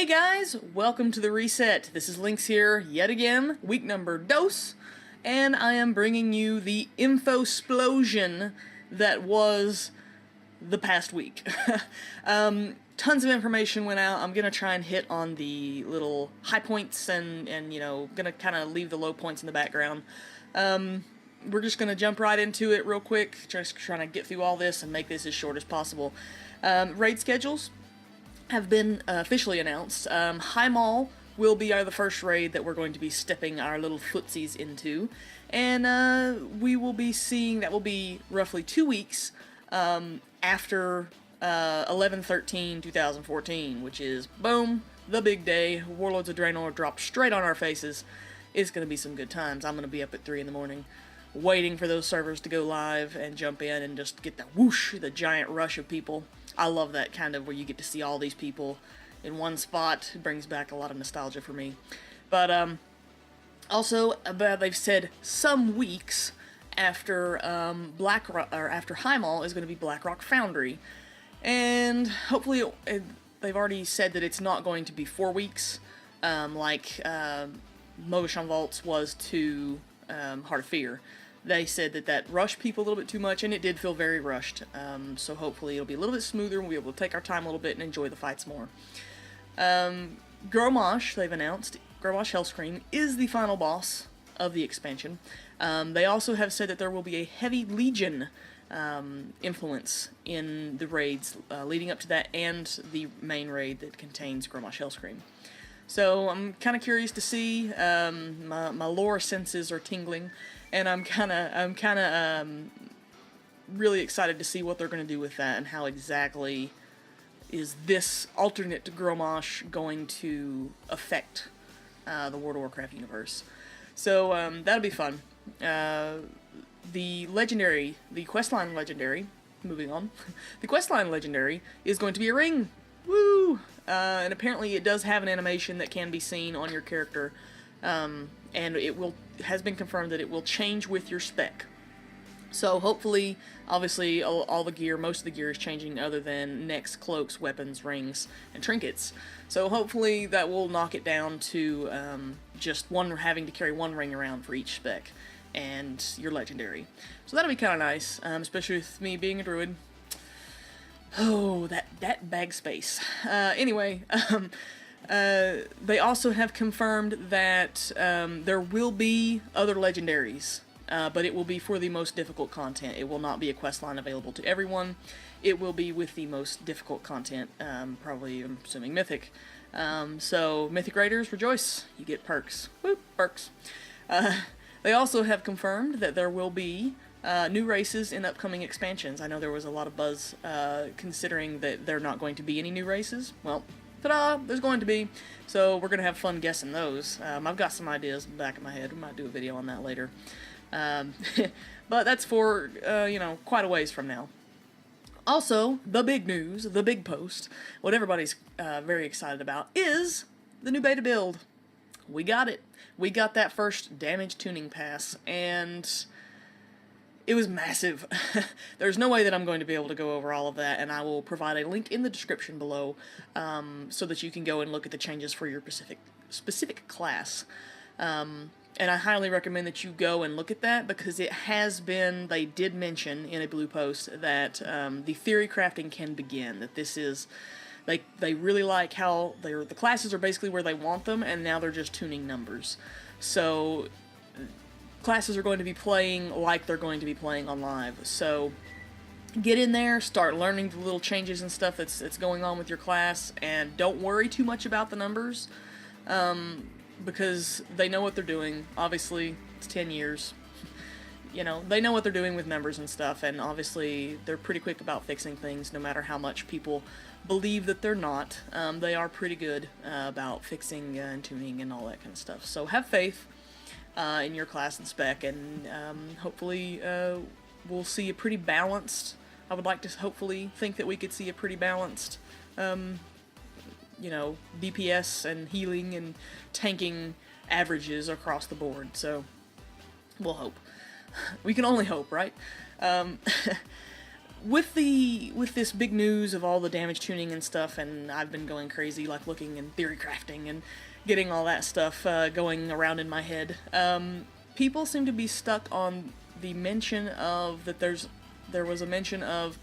Hey guys, welcome to the reset. This is Lynx here, yet again, week number dos, and I am bringing you the info-splosion that was the past week. Tons of information went out. I'm gonna try and hit on the little high points and you know, gonna kind of leave the low points in the background. We're just gonna jump right into it real quick, just trying to get through all this and make this as short as possible. Raid schedules have been officially announced. High Mall will be the first raid that we're going to be stepping our little footsies into, and we will be seeing that will be roughly 2 weeks after 11/13/2014, which is, boom, the big day. Warlords of Draenor dropped straight on our faces. It's going to be some good times. I'm going to be up at 3 in the morning waiting for those servers to go live and jump in and just get the whoosh, the giant rush of people. I love that kind of where you get to see all these people in one spot. It brings back a lot of nostalgia for me. But also, they've said some weeks after after High Mall is going to be Blackrock Foundry, and hopefully they've already said that it's not going to be 4 weeks like Mogashon Vaults was to Heart of Fear. They said that rushed people a little bit too much, and it did feel very rushed. So hopefully it'll be a little bit smoother, and we'll be able to take our time a little bit and enjoy the fights more. Gromosh, they've announced, Gromosh Hellscream is the final boss of the expansion. They also have said that there will be a heavy Legion influence in the raids leading up to that, and the main raid that contains Gromosh Hellscream. So I'm kind of curious to see. My lore senses are tingling, and I'm kind of really excited to see what they're going to do with that, and how exactly is this alternate Gromosh going to affect the World of Warcraft universe. So that'll be fun. The Questline Legendary, moving on, the Questline Legendary is going to be a ring. Woo! And apparently it does have an animation that can be seen on your character, and it has been confirmed that it will change with your spec. So hopefully, obviously, all the gear, most of the gear is changing other than necks, cloaks, weapons, rings, and trinkets. So hopefully that will knock it down to just having to carry one ring around for each spec, and your legendary. So that'll be kind of nice, especially with me being a druid. Oh, that bag space. Anyway, they also have confirmed that there will be other legendaries, but it will be for the most difficult content. It will not be a questline available to everyone. It will be with the most difficult content, probably, I'm assuming, Mythic. So, Mythic Raiders, rejoice! You get perks. Whoop, perks. They also have confirmed that there will be new races in upcoming expansions. I know there was a lot of buzz considering that there are not going to be any new races. Well, ta-da! There's going to be. So we're going to have fun guessing those. I've got some ideas in the back of my head. We might do a video on that later. But that's for, you know, quite a ways from now. Also, the big news, the big post, what everybody's very excited about is the new beta build. We got it. We got that first damage tuning pass, and it was massive. There's no way that I'm going to be able to go over all of that, and I will provide a link in the description below so that you can go and look at the changes for your specific class. And I highly recommend that you go and look at that, because it has been, they did mention in a blue post that the theory crafting can begin, that this is, they really like how the classes are basically where they want them, and now they're just tuning numbers. So classes are going to be playing like they're going to be playing on live. So get in there, start learning the little changes and stuff that's going on with your class, and don't worry too much about the numbers, because they know what they're doing. Obviously, it's 10 years. You know, they know what they're doing with numbers and stuff, and obviously they're pretty quick about fixing things, no matter how much people believe that they're not. They are pretty good about fixing and tuning and all that kind of stuff. So have faith in your class and spec, and hopefully we'll see a pretty balanced, I would like to hopefully think that we could see a pretty balanced, you know, DPS and healing and tanking averages across the board. So we'll hope. We can only hope, right? with this big news of all the damage tuning and stuff, and I've been going crazy, like looking and theory crafting and getting all that stuff going around in my head. People seem to be stuck on the mention of that there was a mention of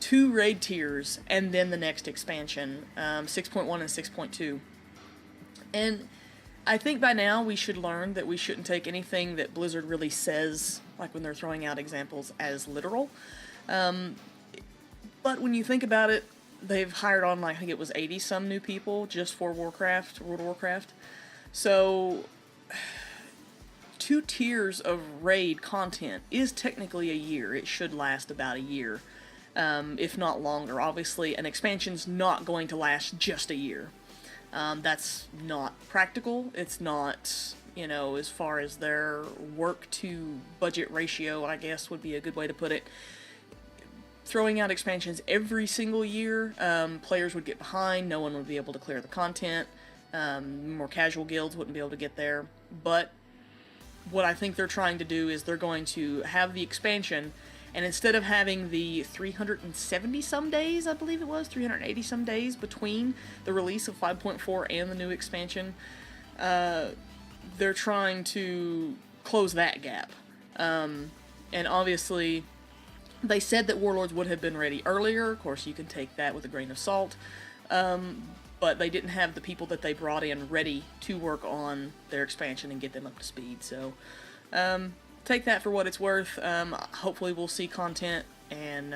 2 raid tiers and then the next expansion, 6.1 and 6.2. And I think by now we should learn that we shouldn't take anything that Blizzard really says, like when they're throwing out examples, as literal. But when you think about it, they've hired on, like, I think it was 80-some new people just for World of Warcraft. So 2 tiers of raid content is technically a year. It should last about a year, if not longer. Obviously, an expansion's not going to last just a year. That's not practical. It's not, as far as their work to budget ratio, I guess would be a good way to put it. Throwing out expansions every single year, players would get behind, no one would be able to clear the content, more casual guilds wouldn't be able to get there. But what I think they're trying to do is they're going to have the expansion, and instead of having the 370-some days, I believe it was, 380-some days between the release of 5.4 and the new expansion, they're trying to close that gap. And obviously, they said that Warlords would have been ready earlier. Of course, you can take that with a grain of salt. But they didn't have the people that they brought in ready to work on their expansion and get them up to speed. So, take that for what it's worth. Hopefully we'll see content and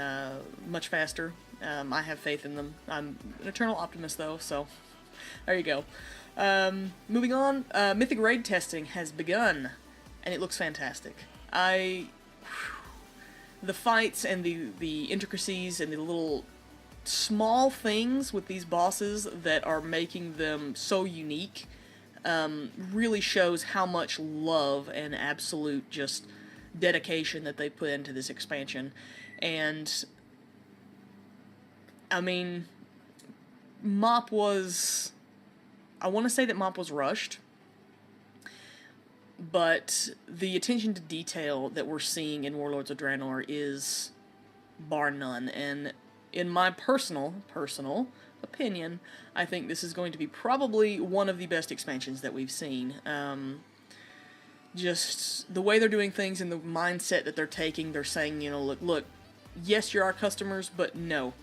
much faster. I have faith in them. I'm an eternal optimist, though, so there you go. Moving on, Mythic Ride testing has begun, and it looks fantastic. The fights and the intricacies and the little small things with these bosses that are making them so unique really shows how much love and absolute just dedication that they put into this expansion. And I mean, I want to say that Mop was rushed, but the attention to detail that we're seeing in Warlords of Draenor is bar none, and in my personal opinion, I think this is going to be probably one of the best expansions that we've seen. Just the way they're doing things and the mindset that they're taking, they're saying, look, yes, you're our customers, but no.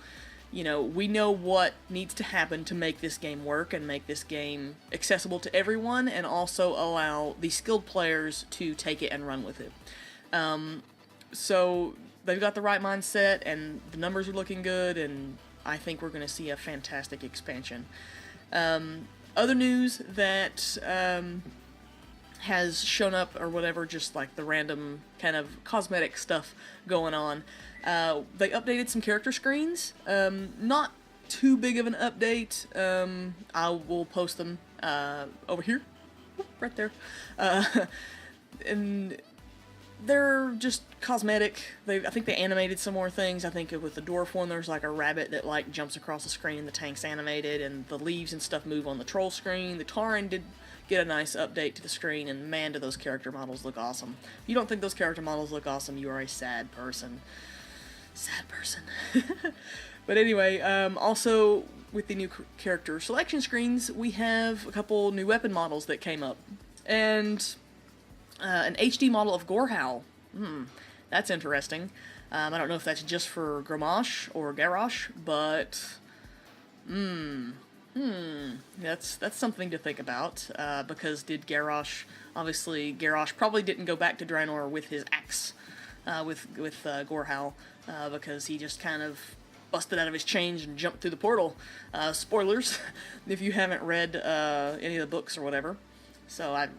We know what needs to happen to make this game work and make this game accessible to everyone, and also allow the skilled players to take it and run with it. So they've got the right mindset, and the numbers are looking good, and I think we're going to see a fantastic expansion. Other news that has shown up, or whatever, just like the random kind of cosmetic stuff going on. They updated some character screens. Not too big of an update. I will post them over here, right there. And they're just cosmetic. I think they animated some more things. I think with the dwarf one, there's like a rabbit that like jumps across the screen and the tank's animated, and the leaves and stuff move on the troll screen. The Tauren did get a nice update to the screen, and man, do those character models look awesome. If you don't think those character models look awesome, you are a sad person. Sad person. But anyway, also with the new character selection screens, we have a couple new weapon models that came up. And an HD model of Gorehowl. That's interesting. I don't know if that's just for Grommash or Garrosh, but that's something to think about, because did Garrosh, obviously Garrosh probably didn't go back to Draenor with his axe, with Gorehowl, because he just kind of busted out of his chains and jumped through the portal. Spoilers, if you haven't read any of the books or whatever. So I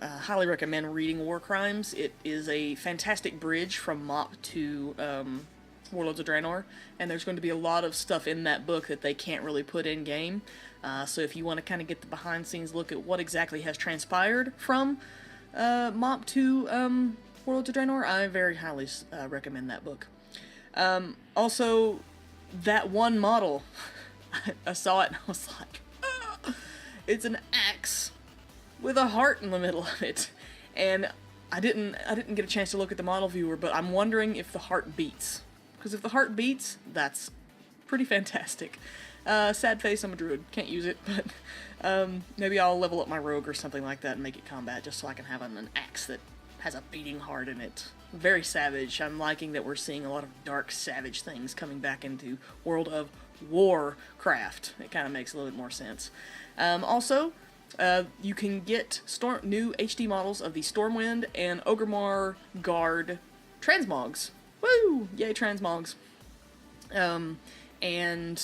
highly recommend reading War Crimes. It is a fantastic bridge from Mop to Warlords of Draenor, and there's going to be a lot of stuff in that book that they can't really put in game. So if you want to kind of get the behind-the-scenes look at what exactly has transpired from Mop to Warlords of Draenor, I very highly recommend that book. Also, that one model, I saw it and I was like, it's an axe with a heart in the middle of it, and I didn't get a chance to look at the model viewer, but I'm wondering if the heart beats. because if the heart beats, that's pretty fantastic. Sad face, I'm a druid, can't use it, but maybe I'll level up my rogue or something like that and make it combat, just so I can have an axe that has a beating heart in it. Very savage. I'm liking that we're seeing a lot of dark, savage things coming back into World of Warcraft. It kind of makes a little bit more sense. Also, you can get new HD models of the Stormwind and Ogremar Guard transmogs. Woo! Yay, transmogs. And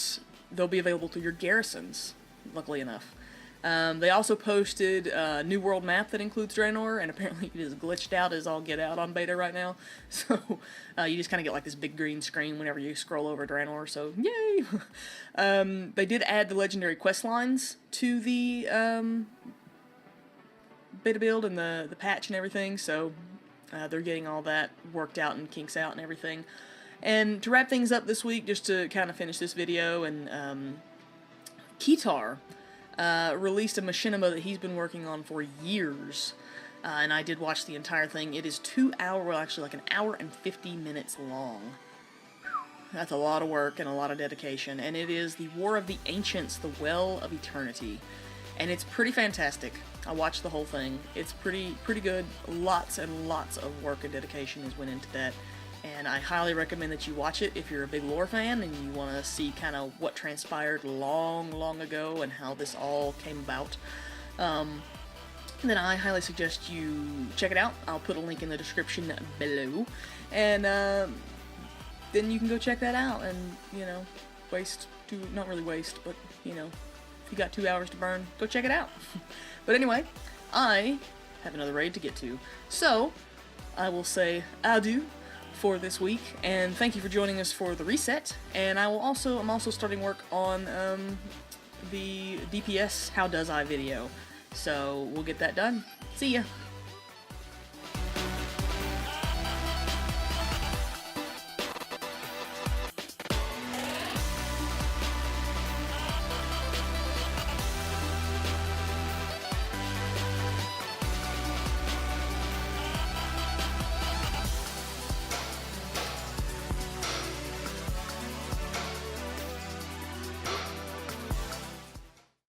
they'll be available through your garrisons, luckily enough. They also posted a new world map that includes Draenor, and apparently it is glitched out as all get out on beta right now. So you just kind of get like this big green screen whenever you scroll over Draenor, so yay! They did add the legendary quest lines to the beta build and the patch and everything, so they're getting all that worked out and kinks out and everything. And to wrap things up this week, just to kind of finish this video, and Kitar released a machinima that he's been working on for years, and I did watch the entire thing. It is 2 hours, well actually like an hour and 50 minutes long. That's a lot of work and a lot of dedication, and it is the War of the Ancients, the Well of Eternity, and it's pretty fantastic. I watched the whole thing. It's pretty good. Lots and lots of work and dedication has went into that. And I highly recommend that you watch it if you're a big lore fan and you want to see kind of what transpired long ago and how this all came about. Then I highly suggest you check it out. I'll put a link in the description below. And then you can go check that out and, you know, not really waste, but, you know, if you got 2 hours to burn, go check it out. But anyway, I have another raid to get to. So, I will say adieu for this week, and thank you for joining us for the reset. And I'm also starting work on the DPS How Does I video, so we'll get that done. See ya!